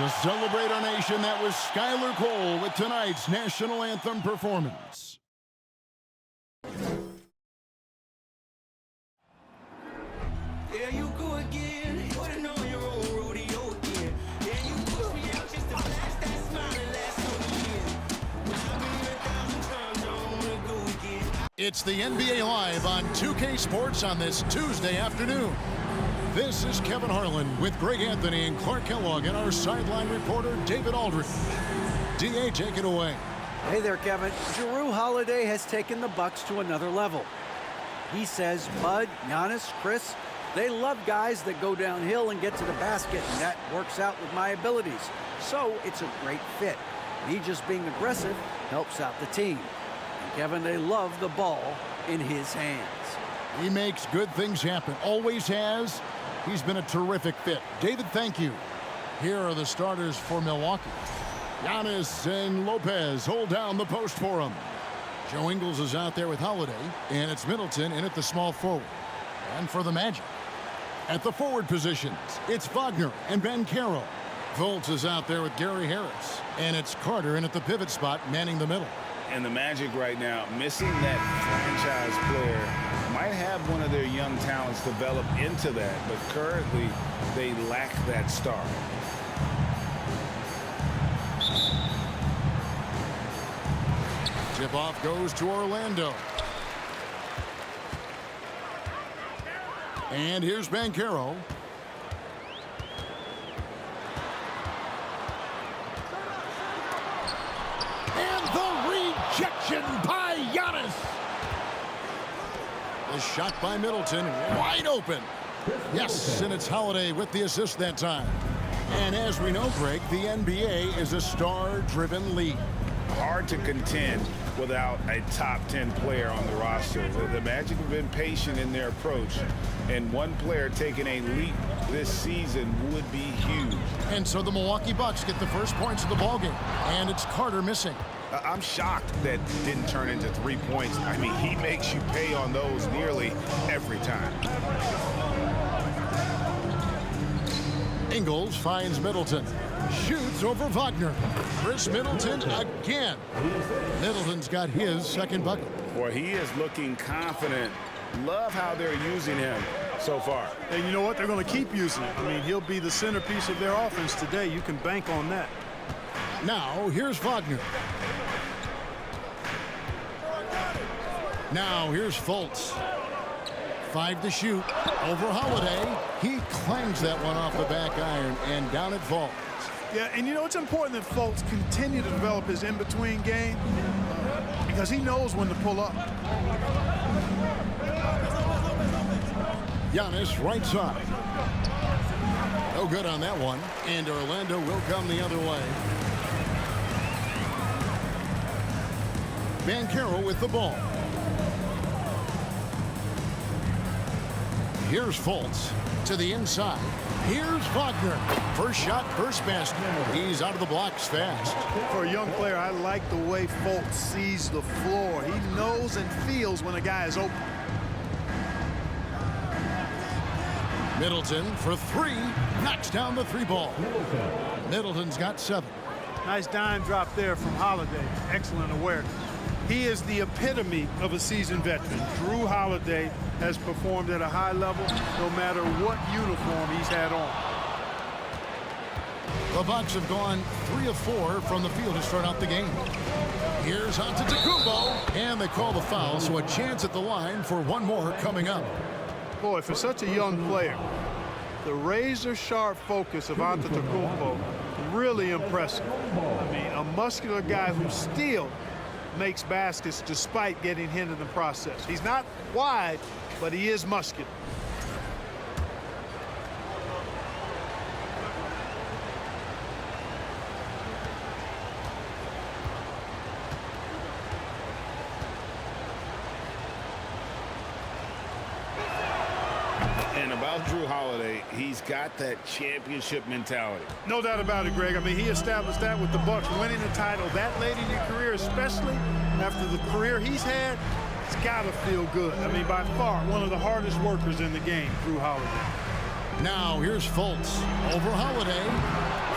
To celebrate our nation, that was Skylar Cole with tonight's national anthem performance. There you go again. You would've known your own rodeo again. Yeah, you pushed me out just to flash that smile and last on the year. But I've been here 1,000 times, I don't wanna go again. It's the NBA Live on 2K Sports on this Tuesday afternoon. This is Kevin Harlan with Greg Anthony and Clark Kellogg and our sideline reporter, David Aldridge. DA, take it away. Hey there, Kevin. Jrue Holiday has taken the Bucks to another level. He says Bud, Giannis, Chris, they love guys that go downhill and get to the basket, and that works out with my abilities. So it's a great fit. Me just being aggressive helps out the team. And Kevin, they love the ball in his hands. He makes good things happen, always has. He's been a terrific fit. David, thank you. Here are the starters for Milwaukee. Giannis and Lopez hold down the post for him. Joe Ingles is out there with Holiday, and it's Middleton in at the small forward. And for the Magic, at the forward positions, it's Wagner and Banchero. Fultz is out there with Gary Harris, and it's Carter in at the pivot spot, manning the middle. And the Magic right now, missing that franchise player, might have one of their young talents develop into that, but currently they lack that star. Tip-off goes to Orlando. And here's Banchero. And the rejection by Giannis. The shot by Middleton, wide open. Yes, and it's Holiday with the assist that time. And as we know, Greg, the NBA is a star-driven league. Hard to contend without a top 10 player on the roster. The Magic have been patient in their approach, and one player taking a leap this season would be huge. And so the Milwaukee Bucks get the first points of the ballgame, and it's Carter missing. I'm shocked that didn't turn into 3 points. I mean, he makes you pay on those nearly every time. Ingles finds Middleton. Shoots over Wagner. Chris Middleton again. Middleton's got his second bucket. Boy, he is looking confident. Love how they're using him so far. And you know what? They're going to keep using him. I mean, he'll be the centerpiece of their offense today. You can bank on that. Now, here's Wagner. Now, here's Fultz. 5 to shoot. Over Holiday. He clangs that one off the back iron, and down it falls. Yeah, and you know, it's important that Fultz continue to develop his in-between game because he knows when to pull up. Giannis, right side. No good on that one, and Orlando will come the other way. Banchero with the ball. Here's Fultz to the inside. Here's Wagner. First shot, first basket. He's out of the blocks fast. For a young player, I like the way Fultz sees the floor. He knows and feels when a guy is open. Middleton for 3. Knocks down the 3 ball. Middleton's got 7. Nice dime drop there from Holiday. Excellent awareness. He is the epitome of a seasoned veteran. Jrue Holiday has performed at a high level no matter what uniform he's had on. The Bucks have gone 3 of 4 from the field to start out the game. Here's Antetokounmpo, and they call the foul, so a chance at the line for one more coming up. Boy, for such a young player, the razor-sharp focus of Antetokounmpo, really impressive. I mean, a muscular guy who still makes baskets despite getting hit in the process. He's not wide, but he is muscular. And about Jrue Holiday, he's got that championship mentality. No doubt about it, Greg. I mean, he established that with the Bucks winning the title that late in your career, especially after the career he's had. It's got to feel good. I mean, by far, one of the hardest workers in the game, Jrue Holiday. Now here's Fultz over Holiday.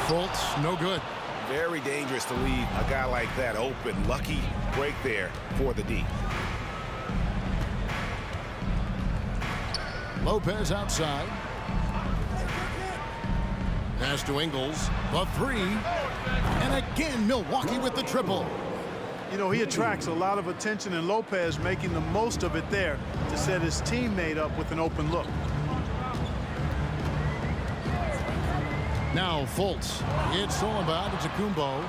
Fultz, no good. Very dangerous to leave a guy like that open. Lucky break there for the D. Lopez outside. Pass to Ingles. The three. And again, Milwaukee with the triple. You know, he attracts a lot of attention, and Lopez making the most of it there to set his teammate up with an open look. Now Fultz. It's all about Antetokounmpo.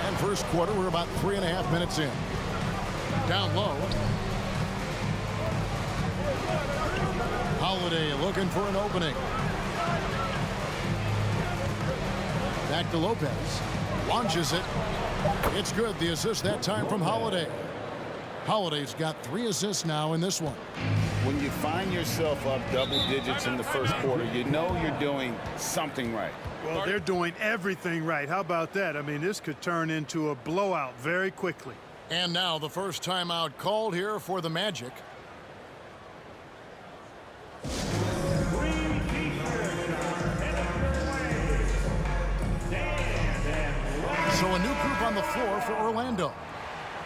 And first quarter, we're about 3.5 minutes in. Down low. Holiday looking for an opening. Back to Lopez. Launches it. It's good. The assist that time from Holiday. Holiday's got 3 assists now in this one. When you find yourself up double digits in the first quarter, you know you're doing something right. Well, they're doing everything right. How about that? I mean, this could turn into a blowout very quickly. And now the first timeout called here for the Magic. So a new group on the floor for Orlando.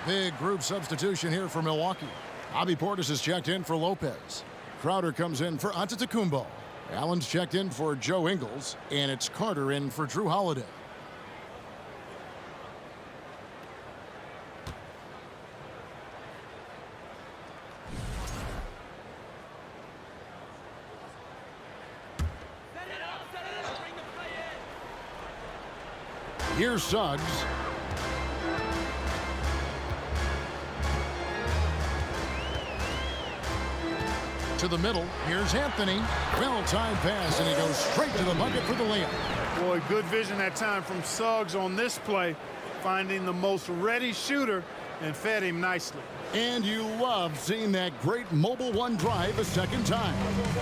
Big group substitution here for Milwaukee. Bobby Portis is checked in for Lopez. Crowder comes in for Antetokounmpo. Allen's checked in for Joe Ingles. And it's Carter in for Drew Holiday. Here's Suggs. To the middle. Here's Anthony. Well-timed pass, and he goes straight to the bucket for the layup. Boy, good vision that time from Suggs on this play, finding the most ready shooter and fed him nicely. And you love seeing that great mobile one drive a second time.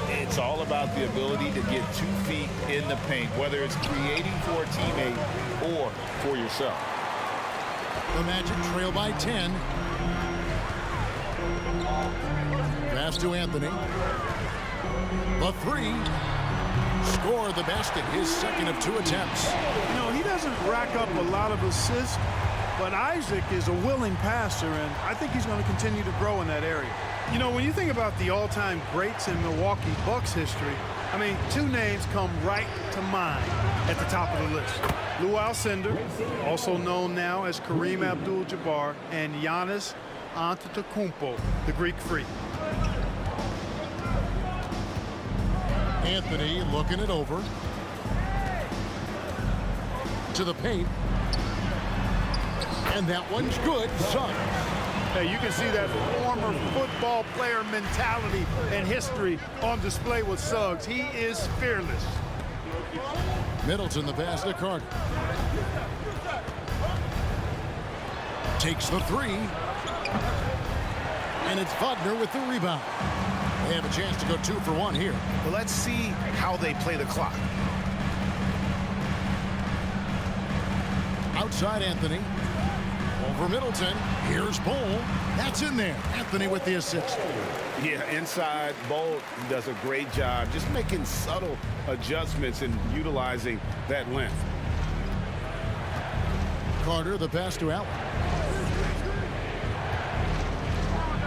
It's all about the ability to get 2 feet in the paint, whether it's creating for a teammate or for yourself. The Magic trail by 10. Pass to Anthony. The three. Score the basket, his second of 2 attempts. You know, he doesn't rack up a lot of assists, but Isaac is a willing passer, and I think he's going to continue to grow in that area. You know, when you think about the all-time greats in Milwaukee Bucks history, I mean, 2 names come right to mind at the top of the list. Lou Alcindor, also known now as Kareem Abdul-Jabbar, and Giannis Antetokounmpo, the Greek Freak. Anthony looking it over. To the paint. And that one's good. Suggs. Hey, you can see that former football player mentality and history on display with Suggs. He is fearless. Middleton the pass to Carter. Takes the 3. And it's Wagner with the rebound. They have a chance to go 2 for 1 here. Well, let's see how they play the clock. Outside Anthony. Over Middleton. Here's Bol. That's in there. Anthony with the assist. Yeah, inside, Bol does a great job just making subtle adjustments and utilizing that length. Carter, the pass to Allen.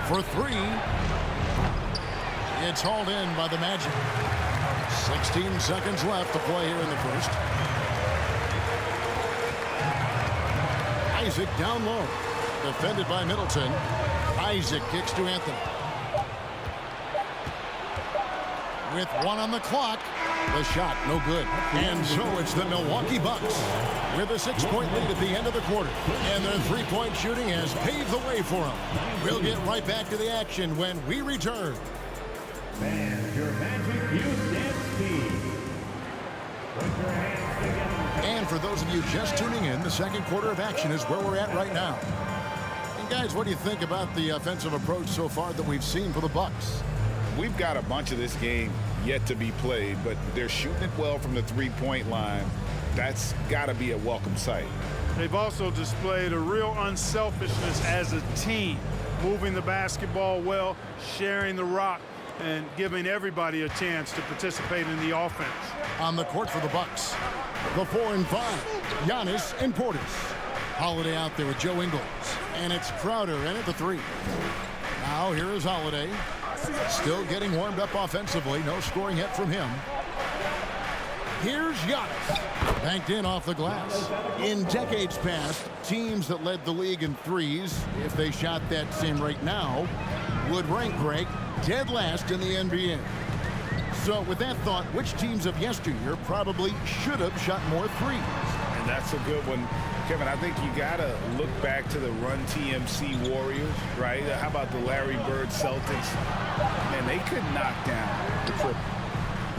For 3. It's hauled in by the Magic. 16 seconds left to play here in the first. Isaac down low. Defended by Middleton. Isaac kicks to Anthony. With 1 on the clock. The shot no good. And so it's the Milwaukee Bucks with a 6-point lead at the end of the quarter. And their 3-point shooting has paved the way for them. We'll get right back to the action when we return. Fans, your Magic use stand speed. Put your hands together. And for those of you just tuning in, the second quarter of action is where we're at right now. And guys, what do you think about the offensive approach so far that we've seen for the Bucks? We've got a bunch of this game yet to be played, but they're shooting it well from the 3-point line. That's got to be a welcome sight. They've also displayed a real unselfishness as a team, moving the basketball well, sharing the rock, and giving everybody a chance to participate in the offense. On the court for the Bucks, the 4 and 5, Giannis and Portis. Holiday out there with Joe Ingles, and it's Crowder in at the 3. Now here is Holiday, still getting warmed up offensively. No scoring hit from him. Here's Giannis, banked in off the glass. In decades past, teams that led the league in threes, if they shot that same rate now, would rank Greg dead last in the NBA. So with that thought, which teams of yesteryear probably should have shot more threes? And that's a good one. Kevin, I think you got to look back to the Run TMC Warriors, right? How about the Larry Bird Celtics? Man, they could knock down the triple.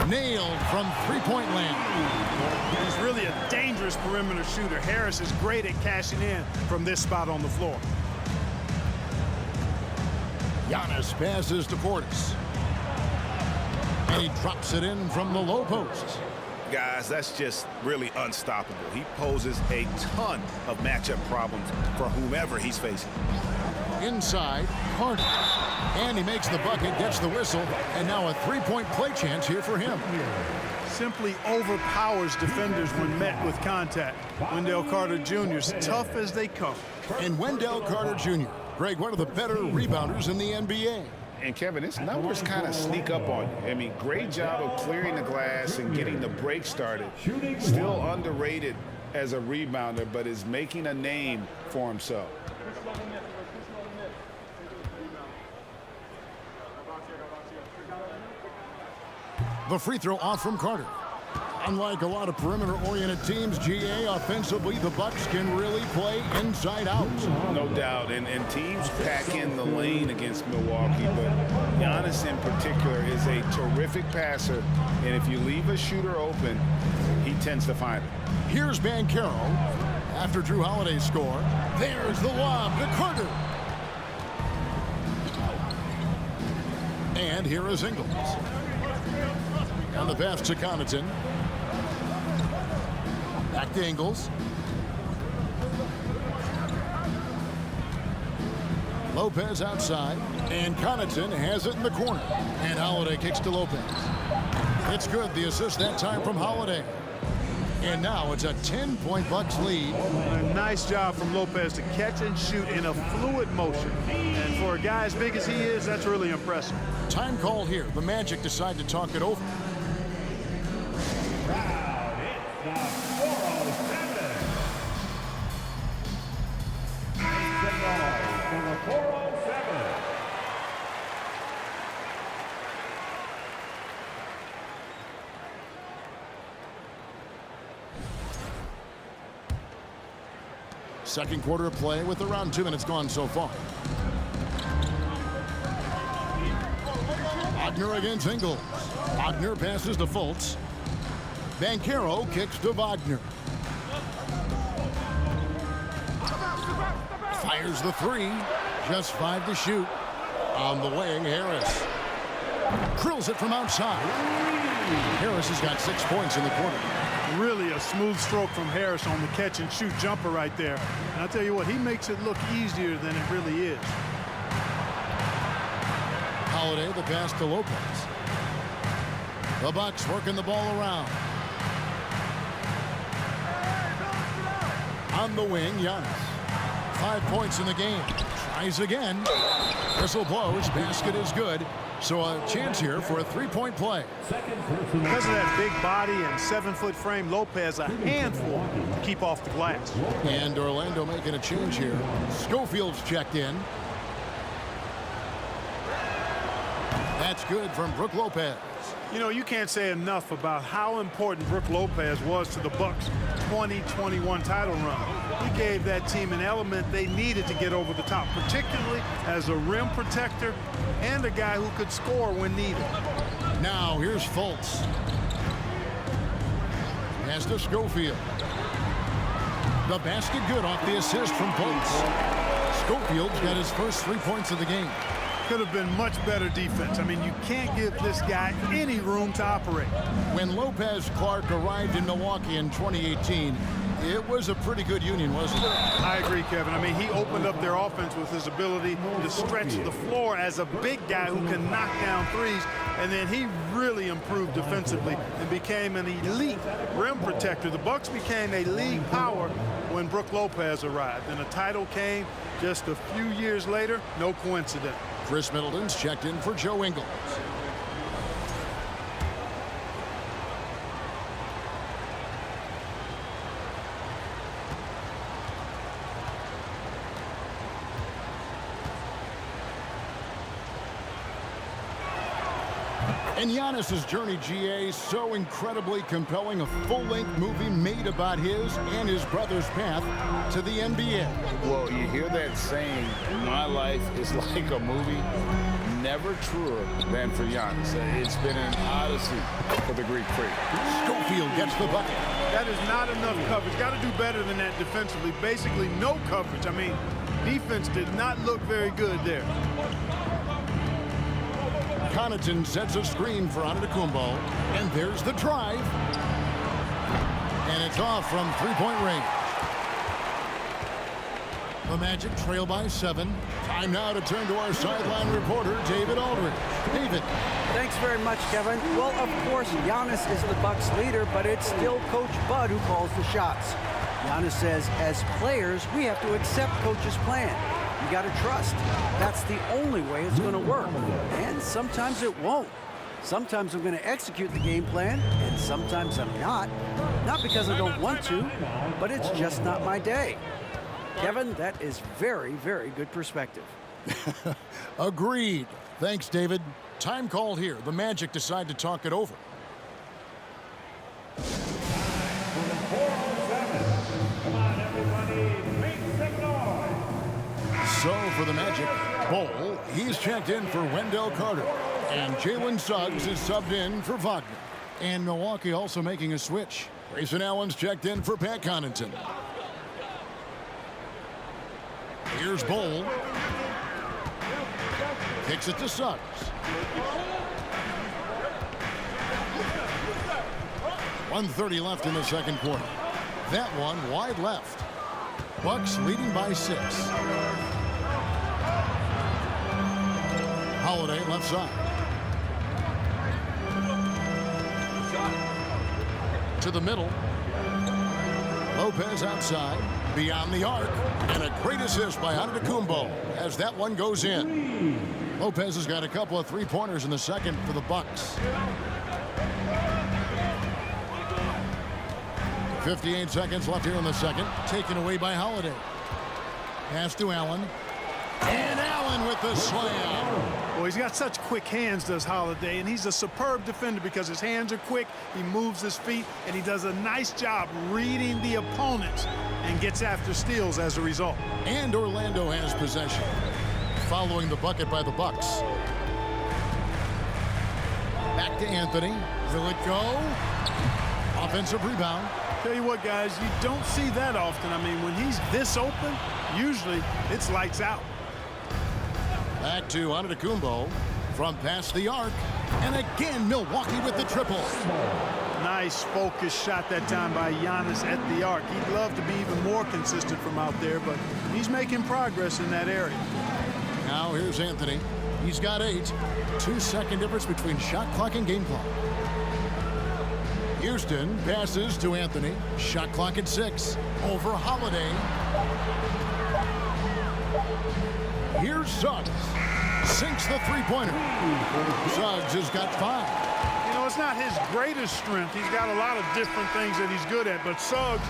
Nailed from three-point land. He's really a dangerous perimeter shooter. Harris is great at cashing in from this spot on the floor. Giannis passes to Portis. And he drops it in from the low post. Guys, that's just really unstoppable. He poses a ton of matchup problems for whomever he's facing. Inside, Carter. And he makes the bucket, gets the whistle, and now a three-point play chance here for him. Simply overpowers defenders when met with contact. Wendell Carter Jr. is tough as they come. And Wendell Carter Jr., Greg, one of the better rebounders in the NBA. And Kevin, his numbers kind of sneak up on you. I mean, great job of clearing the glass and getting the break started. Still underrated as a rebounder, but is making a name for himself. The free throw off from Carter. Unlike a lot of perimeter-oriented teams, GA, offensively, the Bucks can really play inside out. No doubt, and teams pack in the lane against Milwaukee, but Giannis in particular is a terrific passer, and if you leave a shooter open, he tends to find it. Here's Banchero. After Drew Holiday's score, there's the lob to Carter. And here is Ingles. On the pass to Connaughton. Back to Ingles. Lopez outside, and Connaughton has it in the corner. And Holiday kicks to Lopez. It's good, the assist that time from Holiday. And now it's a 10-point Bucks lead. A nice job from Lopez to catch and shoot in a fluid motion. And for a guy as big as he is, that's really impressive. Time call here. The Magic decide to talk it over. Second quarter of play with around 2 minutes gone so far. Wagner against Ingles. Wagner passes to Fultz. Banchero kicks to Wagner. Fires the three. Just 5 to shoot. On the wing, Harris. Drills it from outside. Harris has got 6 points in the quarter. Really a smooth stroke from Harris on the catch and shoot jumper right there. And I'll tell you what, he makes it look easier than it really is. Holiday, the pass to Lopez. The Bucks working the ball around. On the wing, Giannis. 5 points in the game. Tries again. Whistle blows. Basket is good. So a chance here for a 3-point play. Because of that big body and 7-foot frame, Lopez a handful to keep off the glass. And Orlando making a change here. Schofield's checked in. That's good from Brook Lopez. You know, you can't say enough about how important Brook Lopez was to the Bucks' 2021 title run. He gave that team an element they needed to get over the top, particularly as a rim protector and a guy who could score when needed. Now here's Fultz. Pass to Schofield. The basket good off the assist from Fultz. Schofield's got his first 3 points of the game. Could have been much better defense. I mean, you can't give this guy any room to operate. When Lopez Clark arrived in Milwaukee in 2018, It was a pretty good union, wasn't it? I agree, Kevin. I mean, he opened up their offense with his ability to stretch the floor as a big guy who can knock down threes, and then he really improved defensively and became an elite rim protector. The Bucks became a league power when Brook Lopez arrived, and the title came just a few years later. No coincidence. Chris Middleton's checked in for Joe Ingles. And Giannis's journey, GA, so incredibly compelling. A full-length movie made about his and his brother's path to the NBA. Well, you hear that saying, my life is like a movie. Never truer than for Giannis. It's been an odyssey for the Greek freak. Schofield gets the bucket. That is not enough coverage. Got to do better than that defensively. Basically, no coverage. I mean, defense did not look very good there. Connaughton sets a screen for Antetokounmpo, and there's the drive. And it's off from three-point range. The Magic trail by 7. Time now to turn to our sideline reporter, David Aldridge. David. Thanks very much, Kevin. Well, of course, Giannis is the Bucks leader, but it's still Coach Bud who calls the shots. Giannis says, as players, we have to accept Coach's plan. You got to trust. That's the only way it's going to work. And sometimes it won't. Sometimes I'm going to execute the game plan, and sometimes I'm not. Not because I don't want to, but it's just not my day. Kevin, that is very, very good perspective. Agreed. Thanks, David. Time called here. The Magic decide to talk it over. Come on, everybody, make some noise. So for the Magic, Bol, he's checked in for Wendell Carter. And Jalen Suggs is subbed in for Wagner. And Milwaukee also making a switch. Grayson Allen's checked in for Pat Connaughton. Here's Bol. Kicks it to Suggs. .130 left in the second quarter. That one wide left. Bucks leading by 6. Holiday left side. To the middle. Lopez outside. Beyond the arc. And a great assist by Antetokounmpo as that one goes in. Lopez has got a couple of three-pointers in the second for the Bucks. 58 seconds left here in the second. Taken away by Holiday. Pass to Allen. And Allen with the slam. Well, he's got such quick hands, does Holiday, and he's a superb defender because his hands are quick, he moves his feet, and he does a nice job reading the opponents and gets after steals as a result. And Orlando has possession. Following the bucket by the Bucks. Back to Anthony. Will it go? Offensive rebound. Tell you what, guys, you don't see that often. I mean, when he's this open, usually it's lights out. Back to Antetokounmpo from past the arc. And again, Milwaukee with the triple. Nice focused shot that time by Giannis at the arc. He'd love to be even more consistent from out there, but he's making progress in that area. Now here's Anthony. He's got 8. 2-second difference between shot clock and game clock. Houston passes to Anthony. Shot clock at 6. Over Holiday. Here's Suggs. Sinks the three-pointer. Suggs has got 5. You know, it's not his greatest strength. He's got a lot of different things that he's good at, but Suggs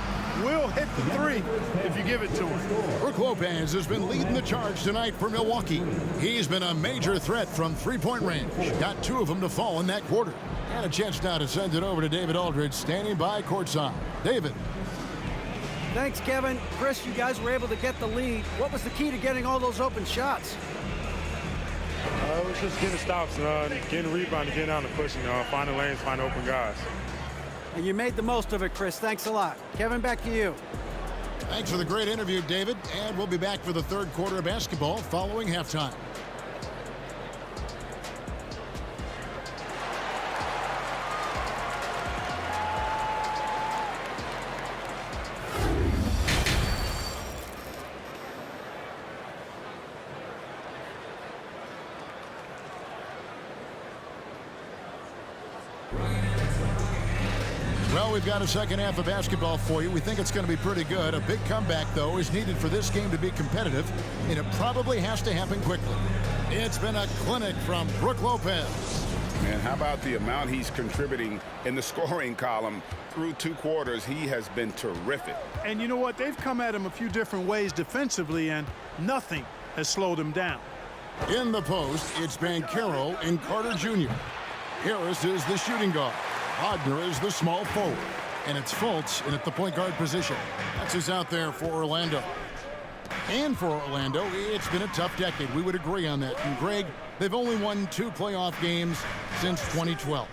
will hit the 3 if you give it to him. Brook Lopez has been leading the charge tonight for Milwaukee. He's been a major threat from three-point range. Got 2 of them to fall in that quarter. And a chance now to send it over to David Aldridge, standing by courtside. David. Thanks, Kevin. Chris, you guys were able to get the lead. What was the key to getting all those open shots? It was just getting stops, getting rebound, getting out and pushing, finding lanes, finding open guys. And you made the most of it, Chris. Thanks a lot. Kevin, back to you. Thanks for the great interview, David. And we'll be back for the third quarter of basketball following halftime. Well, we've got a second half of basketball for you. We think it's going to be pretty good. A big comeback, though, is needed for this game to be competitive, and it probably has to happen quickly. It's been a clinic from Brook Lopez. Man, how about the amount he's contributing in the scoring column through 2 quarters? He has been terrific. And you know what? They've come at him a few different ways defensively, and nothing has slowed him down. In the post, it's Banchero and Carter Jr. Harris is the shooting guard. Wagner is the small forward. And it's Fultz in at the point guard position. That's who's out there for Orlando. And for Orlando, it's been a tough decade. We would agree on that. And Greg, they've only won 2 playoff games since 2012.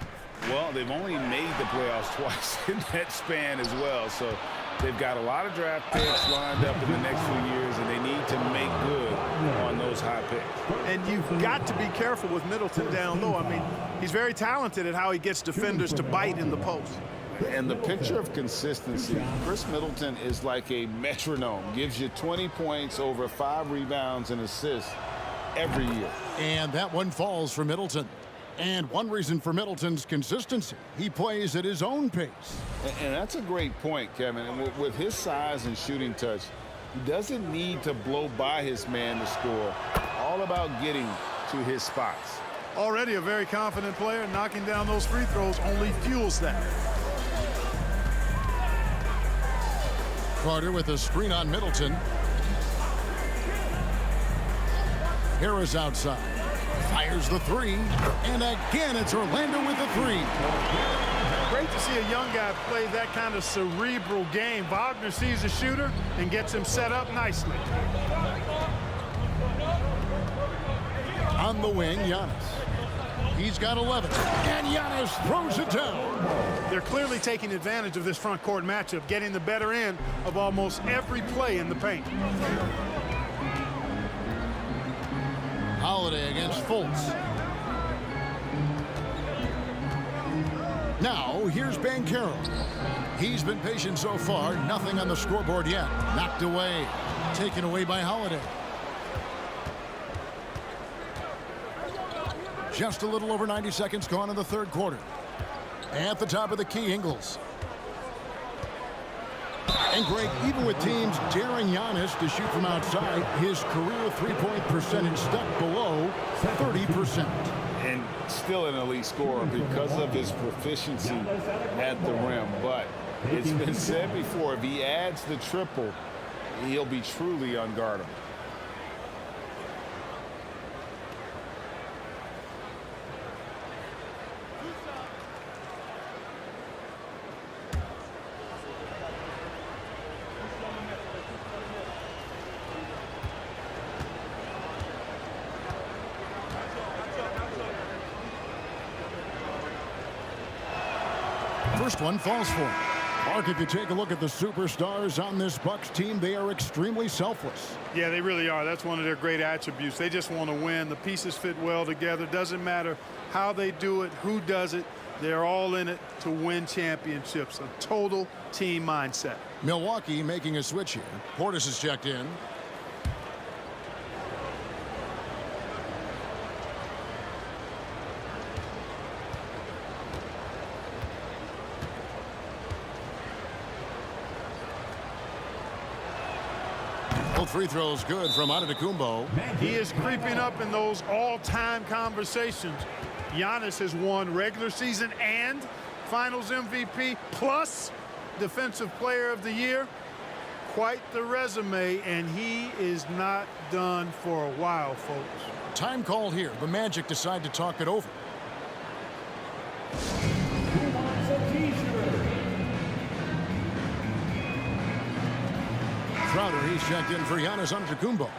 Well, they've only made the playoffs twice in that span as well. So they've got a lot of draft picks lined up in the next few years, and they need to make good on those high picks. And you've got to be careful with Middleton down low. I mean, he's very talented at how he gets defenders to bite in the post. And the picture of consistency, Chris Middleton is like a metronome. Gives you 20 points, over 5 rebounds and assists every year. And that one falls for Middleton. And one reason for Middleton's consistency, he plays at his own pace. And that's a great point, Kevin. And with his size and shooting touch, he doesn't need to blow by his man to score. All about getting to his spots. Already a very confident player, knocking down those free throws only fuels that. Carter with a screen on Middleton. Harris outside. Fires the 3. And again, it's Orlando with the 3. Great to see a young guy play that kind of cerebral game. Wagner sees a shooter and gets him set up nicely. On the wing, Giannis. He's got 11. And Giannis throws it down. They're clearly taking advantage of this front court matchup, getting the better end of almost every play in the paint. Holiday against Fultz. Now, here's Banchero. He's been patient so far. Nothing on the scoreboard yet. Knocked away. Taken away by Holiday. Just a little over 90 seconds gone in the 3rd quarter. At the top of the key, Ingles. And Greg, even with teams daring Giannis to shoot from outside, his career 3-point percentage stuck below 30%. And still an elite scorer because of his proficiency at the rim. But it's been said before, if he adds the triple, he'll be truly unguardable. First one falls for him. Mark, if you take a look at the superstars on this Bucks team, they are extremely selfless. Yeah, they really are. That's one of their great attributes. They just want to win. The pieces fit well together. Doesn't matter how they do it, who does it. They're all in it to win championships. A total team mindset. Milwaukee making a switch here. Portis is checked in. Both free throws good from Antetokounmpo. He is creeping up in those all-time conversations. Giannis has won regular season and Finals MVP plus Defensive Player of the Year. Quite the resume, and he is not done for a while, folks. Time called here. The Magic decide to talk it over. Who wants a t-shirt? Crowder, he's checked in for Giannis Antetokounmpo.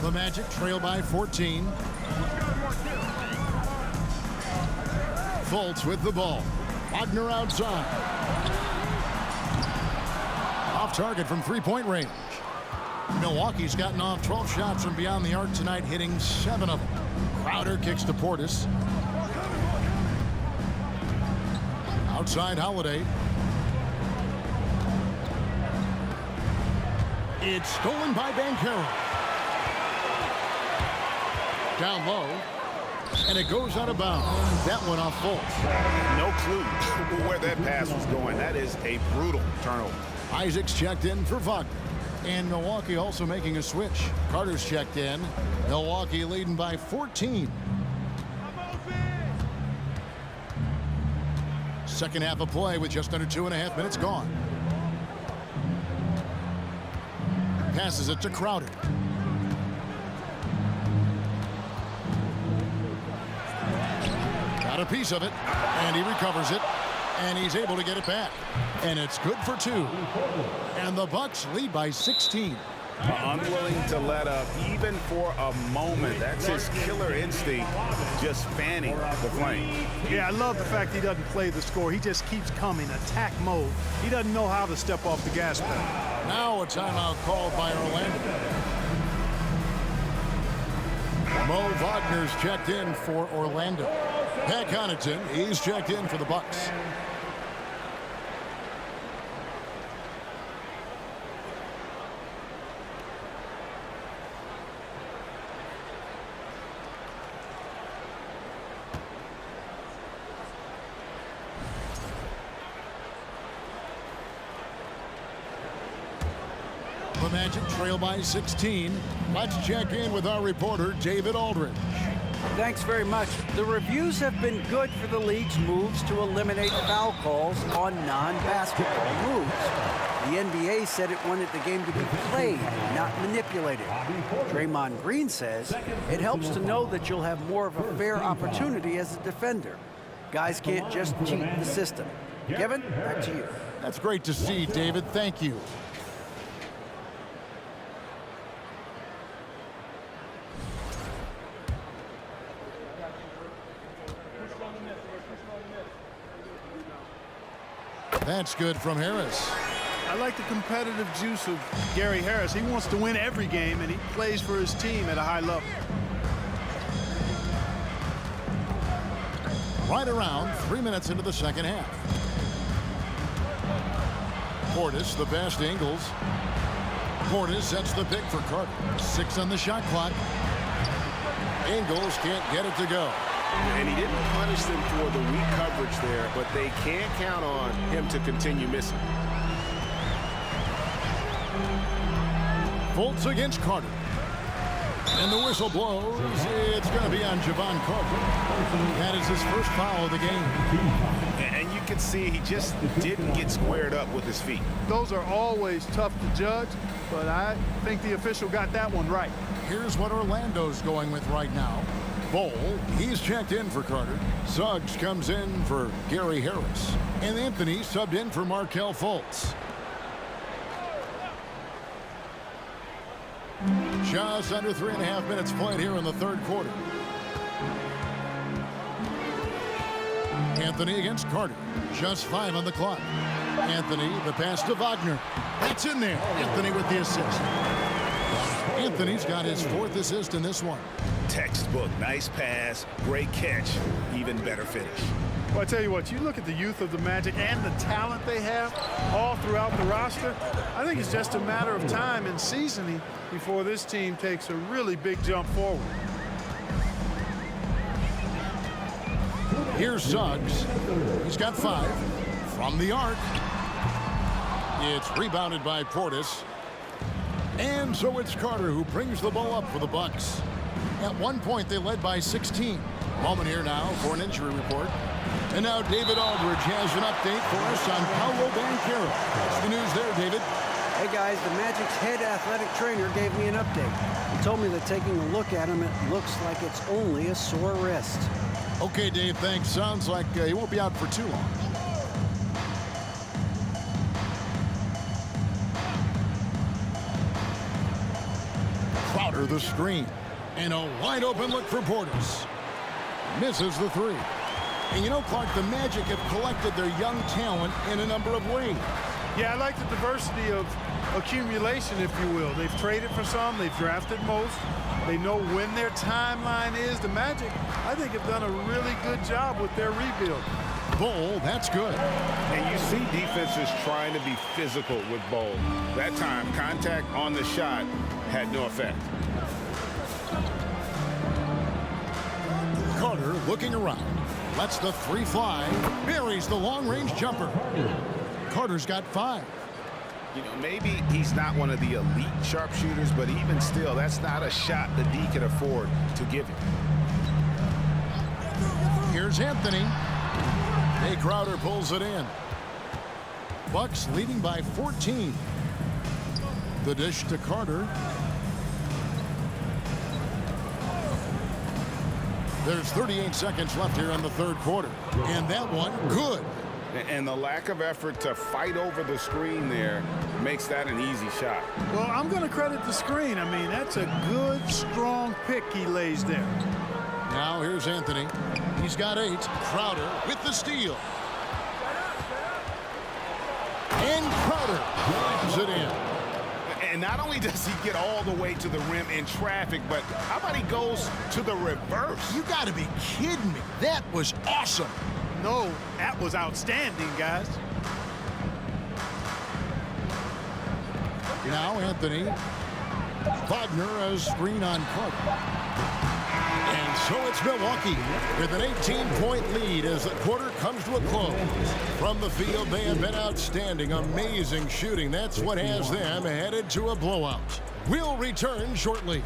The Magic trail by 14. Fultz with the ball. Wagner outside. Off target from 3-point range. Milwaukee's gotten off 12 shots from beyond the arc tonight, hitting 7 of them. Crowder kicks to Portis. Outside Holiday. It's stolen by Banchero. Down low. And it goes out of bounds. That went off Fultz. No clue where that pass was going. That is a brutal turnover. Isaac's checked in for Wagner. And Milwaukee also making a switch. Carter's checked in. Milwaukee leading by 14. Second half of play with just under 2.5 minutes gone. Passes it to Crowder. Got a piece of it, and he recovers it, and he's able to get it back. And it's good for 2. And the Bucks lead by 16. Unwilling to let up even for a moment. That's his killer instinct, just fanning the flame. Yeah, I love the fact he doesn't play the score. He just keeps coming, attack mode. He doesn't know how to step off the gas pedal. Now a timeout called by Orlando. Mo Wagner's checked in for Orlando. Pat Connaughton, he's checked in for the Bucks. The Magic trail by 16. Let's check in with our reporter, David Aldridge. Thanks very much. The reviews have been good for the league's moves to eliminate foul calls on non-basketball moves. The NBA said it wanted the game to be played, not manipulated. Draymond Green says it helps to know that you'll have more of a fair opportunity as a defender. Guys can't just cheat the system. Kevin, back to you. That's great to see, David. Thank you. That's good from Harris. I like the competitive juice of Gary Harris. He wants to win every game, and he plays for his team at a high level. Right around 3 minutes into the second half. Portis, the pass to Ingles. Portis sets the pick for Carter. 6 on the shot clock. Ingles can't get it to go. And he didn't punish them for the weak coverage there, but they can't count on him to continue missing. Fultz against Carter. And the whistle blows. It's going to be on Javon Carter. That is his first foul of the game. And you can see he just didn't get squared up with his feet. Those are always tough to judge, but I think the official got that one right. Here's what Orlando's going with right now. Bowl, he's checked in for Carter. Suggs comes in for Gary Harris. And Anthony subbed in for Markelle Fultz. Just under 3.5 minutes played here in the third quarter. Anthony against Carter. Just 5 on the clock. Anthony, the pass to Wagner. That's in there. Anthony with the assist. Anthony's got his 4th assist in this one. Textbook, nice pass, great catch, even better finish. Well, I tell you what, you look at the youth of the Magic and the talent they have all throughout the roster. I think it's just a matter of time and seasoning before this team takes a really big jump forward. Here's Suggs. He's got 5 from the arc. It's rebounded by Portis. And so it's Carter who brings the ball up for the Bucks. At one point, they led by 16. Moment here now for an injury report. And now David Aldridge has an update for us on Paolo Banchero. What's the news there, David? Hey guys, the Magic's head athletic trainer gave me an update. He told me that taking a look at him, it looks like it's only a sore wrist. Okay, Dave, thanks. Sounds like he won't be out for too long. Crowder the screen. And a wide open look for Portis. Misses the 3. And you know, Clark, the Magic have collected their young talent in a number of ways. Yeah, I like the diversity of accumulation, if you will. They've traded for some. They've drafted most. They know when their timeline is. The Magic, I think, have done a really good job with their rebuild. Bol, that's good. And you see defenses trying to be physical with Bol. That time, contact on the shot had no effect. Carter looking around. Lets the three fly. Buries the long-range jumper. Carter's got 5. You know, maybe he's not one of the elite sharpshooters, but even still, that's not a shot that D can afford to give him. Here's Anthony. Jay Crowder pulls it in. Bucks leading by 14. The dish to Carter. There's 38 seconds left here in the third quarter. And that one, good. And the lack of effort to fight over the screen there makes that an easy shot. Well, I'm going to credit the screen. I mean, that's a good, strong pick he lays there. Now here's Anthony. He's got 8. Crowder with the steal. And Crowder drives it in. And not only does he get all the way to the rim in traffic, but how about he goes to the reverse? You got to be kidding me. That was awesome. No, that was outstanding, guys. Now Anthony. Wagner a screen on Carter. And so it's Milwaukee with an 18-point lead as the quarter comes to a close. From the field, they have been outstanding. Amazing shooting. That's what has them headed to a blowout. We'll return shortly.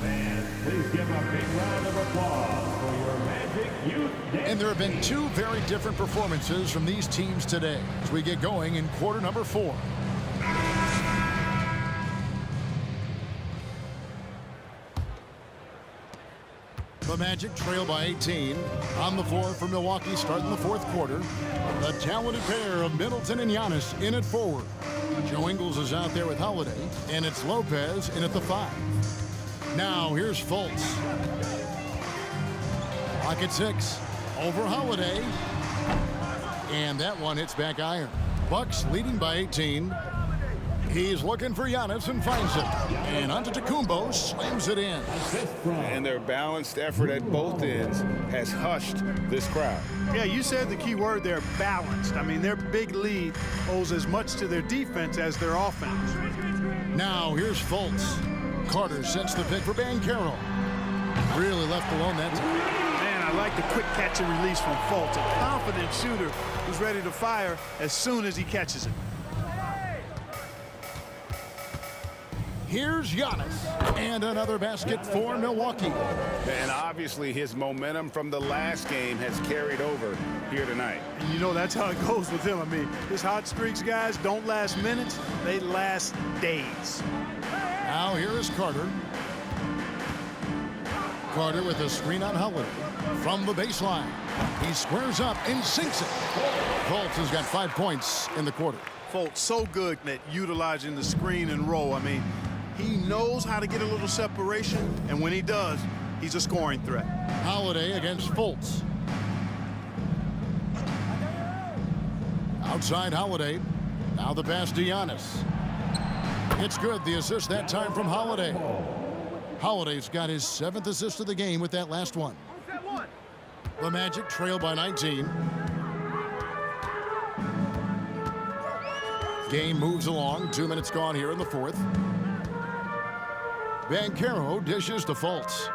Fans, please give a big round of applause for your Magic Youth Dance. And there have been 2 very different performances from these teams today as we get going in quarter number 4. The Magic trail by 18. On the floor for Milwaukee starting the fourth quarter. The talented pair of Middleton and Giannis in at forward. Joe Ingles is out there with Holiday, and it's Lopez in at the 5. Now here's Fultz. Clock at 6. Over Holiday. And that one hits back iron. Bucks leading by 18. He's looking for Giannis and finds it. And Antetokounmpo slams it in. And their balanced effort at both ends has hushed this crowd. Yeah, you said the key word there, balanced. I mean, their big lead owes as much to their defense as their offense. Now here's Fultz. Carter sets the pick for Banchero. Really left alone that time. Man, I like the quick catch and release from Fultz. A confident shooter who's ready to fire as soon as he catches it. Here's Giannis. And another basket for Milwaukee. And obviously his momentum from the last game has carried over here tonight. And you know that's how it goes with him. I mean, his hot streaks, guys, don't last minutes. They last days. Now here is Carter. Carter with a screen on Holiday. From the baseline. He squares up and sinks it. Fultz has got 5 points in the quarter. Fultz so good at utilizing the screen and roll. I mean, he knows how to get a little separation, and when he does, he's a scoring threat. Holiday against Fultz. Outside Holiday. Now the pass to Giannis. It's good. The assist that time from Holiday. Holiday's got his 7th assist of the game with that last one. The Magic trail by 19. Game moves along. 2 minutes gone here in the fourth. Banchero dishes to Fultz.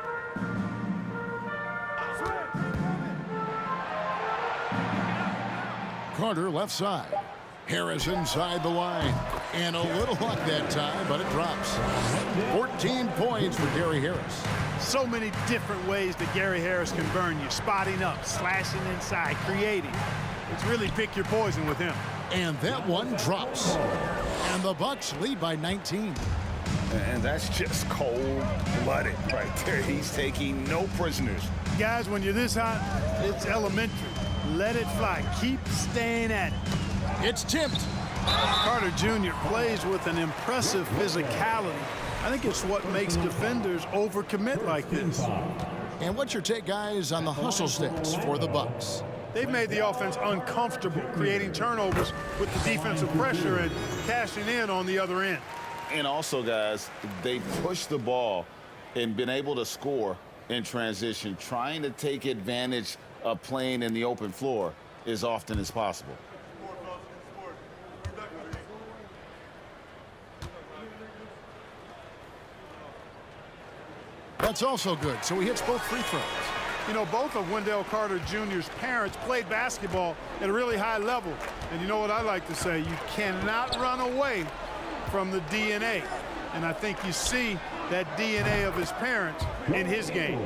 Carter left side. Harris inside the line. And a little luck that time, but it drops. 14 points for Gary Harris. So many different ways that Gary Harris can burn you. Spotting up, slashing inside, creating. It's really pick your poison with him. And that one drops. And the Bucks lead by 19. And that's just cold-blooded right there. He's taking no prisoners. Guys, when you're this hot, it's elementary. Let it fly. Keep staying at it. It's tipped. Carter Jr. plays with an impressive physicality. I think it's what makes defenders overcommit like this. And what's your take, guys, on the hustle sticks for the Bucks? they've made the offense uncomfortable, creating turnovers with the defensive pressure and cashing in on the other end. And also, guys, they pushed the ball and been able to score in transition, trying to take advantage of playing in the open floor as often as possible. That's also good, so he hits both free throws. You know, both of Wendell Carter Jr.'s parents played basketball at a really high level. And you know what I like to say? You cannot run away from the DNA. And I think you see that DNA of his parents in his game.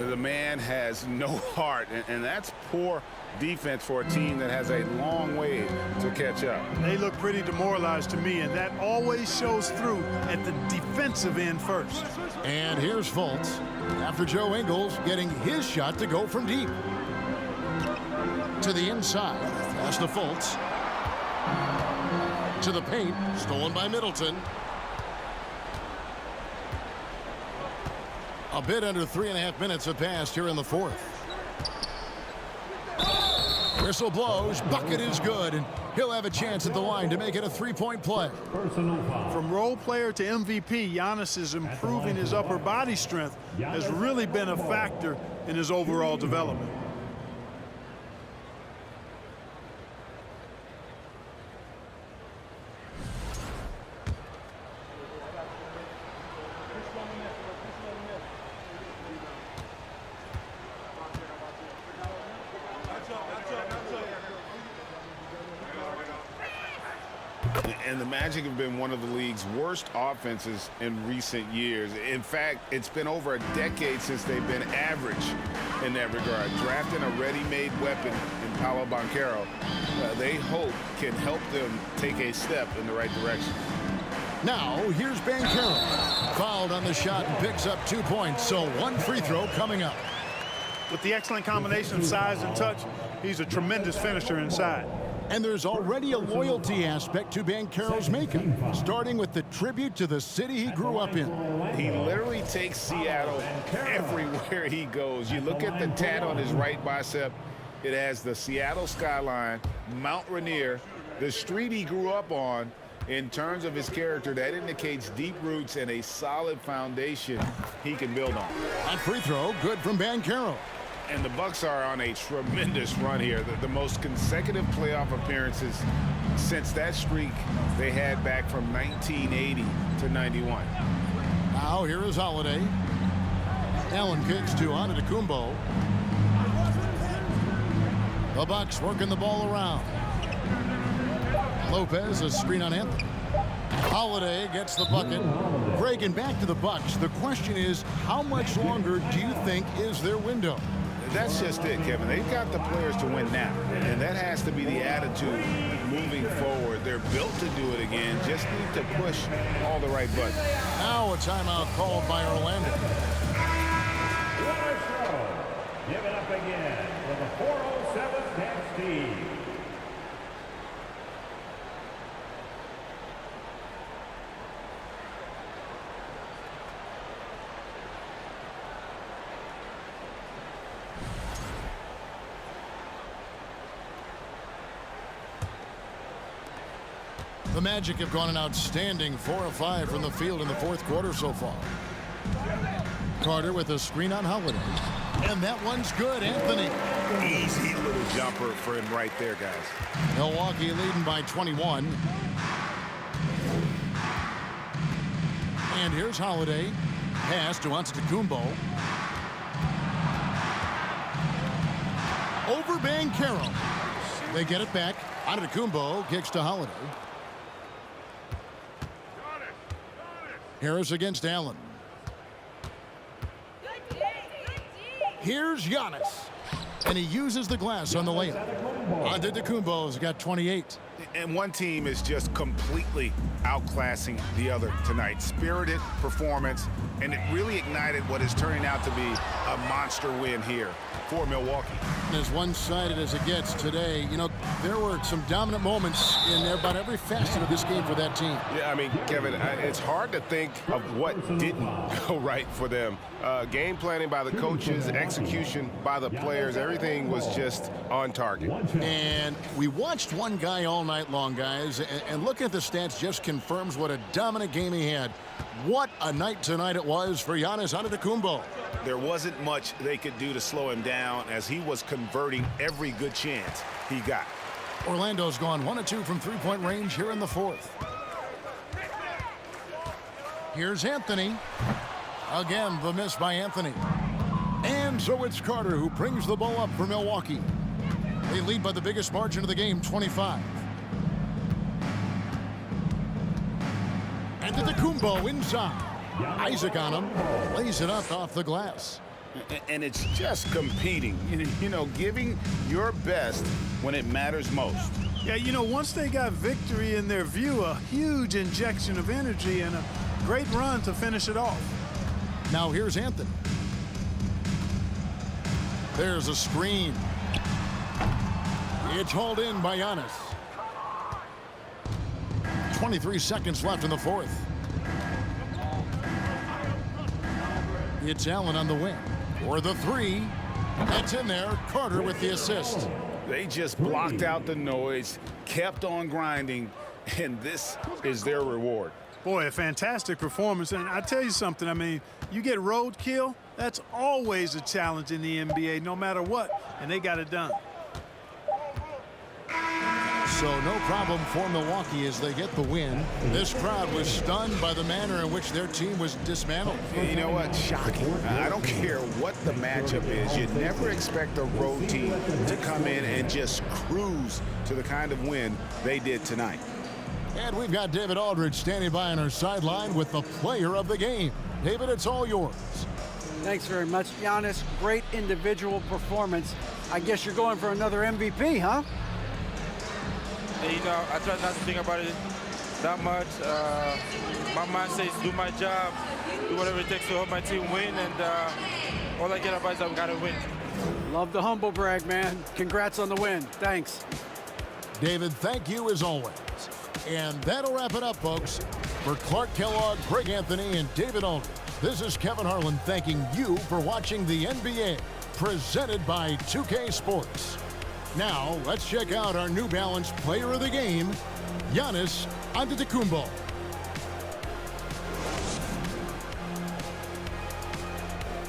The man has no heart, and that's poor defense for a team that has a long way to catch up. They look pretty demoralized to me, and that always shows through at the defensive end first. And here's Fultz after Joe Ingles getting his shot to go from deep. To the inside, pass to Fultz. To the paint, stolen by Middleton. A bit under 3.5 minutes have passed here in the fourth. Whistle blows, bucket is good, and he'll have a chance at the line to make it a three-point play. From role player to MVP, Giannis is improving his upper body strength has really been a factor in his overall development. And the Magic have been one of the league's worst offenses in recent years. In fact, it's been over a decade since they've been average in that regard. Drafting a ready-made weapon in Paolo Banchero, they hope can help them take a step in the right direction. Now, here's Banchero. Fouled on the shot and picks up 2 points, so one free throw coming up. With the excellent combination of size and touch, he's a tremendous finisher inside. And there's already a loyalty aspect to Banchero's makeup, starting with the tribute to the city he grew up in. He literally takes Seattle everywhere he goes. You look at the tat on his right bicep, it has the Seattle skyline, Mount Rainier, the street he grew up on. In terms of his character, that indicates deep roots and a solid foundation he can build on. On free throw, good from Banchero. And the Bucks are on a tremendous run here. The most consecutive playoff appearances since that streak they had back from 1980 to 91. Now here is Holiday. Allen kicks to Antetokounmpo. The Bucks working the ball around. Lopez, a screen on Anthony. Holiday gets the bucket. Greg, and back to the Bucks. The question is, how much longer do you think is their window? That's just it, Kevin. They've got the players to win now, and that has to be the attitude moving forward. They're built to do it again, just need to push all the right buttons. Now a timeout called by Orlando. Give it up again for the 407 next team. The Magic have gone an outstanding 4 of 5 from the field in the fourth quarter so far. Carter with a screen on Holiday. And that one's good, Anthony. Easy little jumper for him right there, guys. Milwaukee leading by 21. And here's Holiday. Pass to Antetokounmpo. Over Banchero. They get it back. Antetokounmpo kicks to Holiday. Harris against Allen. Here's Giannis. And he uses the glass on the layup. Antetokounmpo's got 28. And one team is just completely outclassing the other tonight. Spirited performance, and it really ignited what is turning out to be a monster win here for Milwaukee. As one-sided as it gets today, you know, there were some dominant moments in about every facet of this game for that team. Yeah, I mean, Kevin, it's hard to think of what didn't go right for them. Game planning by the coaches, execution by the players, everything was just on target. And we watched one guy all night long, guys, and looking at the stats just confirms what a dominant game he had. What a night tonight it was for Giannis Antetokounmpo. There wasn't much they could do to slow him down as he was converting every good chance he got. Orlando's gone 1 of 2 from three-point range here in the fourth. Here's Anthony. Again, the miss by Anthony. And so it's Carter who brings the ball up for Milwaukee. They lead by the biggest margin of the game, 25. And Antetokounmpo inside. Isaac on him. Lays it up off the glass. And it's just competing, you know, giving your best when it matters most. Yeah, you know, once they got victory in their view, a huge injection of energy and a great run to finish it off. Now here's Anthony. There's a screen. It's hauled in by Giannis. 23 seconds left in the fourth. It's Allen on the wing. For the three. That's in there. Carter with the assist. They just blocked out the noise, kept on grinding, and this is their reward. Boy, a fantastic performance. And I tell you something, I mean, you get roadkill, that's always a challenge in the NBA, no matter what, and they got it done. So no problem for Milwaukee as they get the win. This crowd was stunned by the manner in which their team was dismantled. You know what? Shocking. I don't care what the matchup is. You never expect a road team to come in and just cruise to the kind of win they did tonight. And we've got David Aldridge standing by on our sideline with the player of the game. David, it's all yours. Thanks very much, Giannis. Great individual performance. I guess you're going for another MVP, huh? You know, I try not to think about it that much. My mind says do my job, do whatever it takes to help my team win, and all I get about is I've got to win. Love the humble brag, man. Congrats on the win. Thanks. David, thank you as always. And that'll wrap it up, folks. For Clark Kellogg, Greg Anthony, and David Aldridge, this is Kevin Harlan thanking you for watching the NBA, presented by 2K Sports. Now, let's check out our New Balance player of the game, Giannis Antetokounmpo.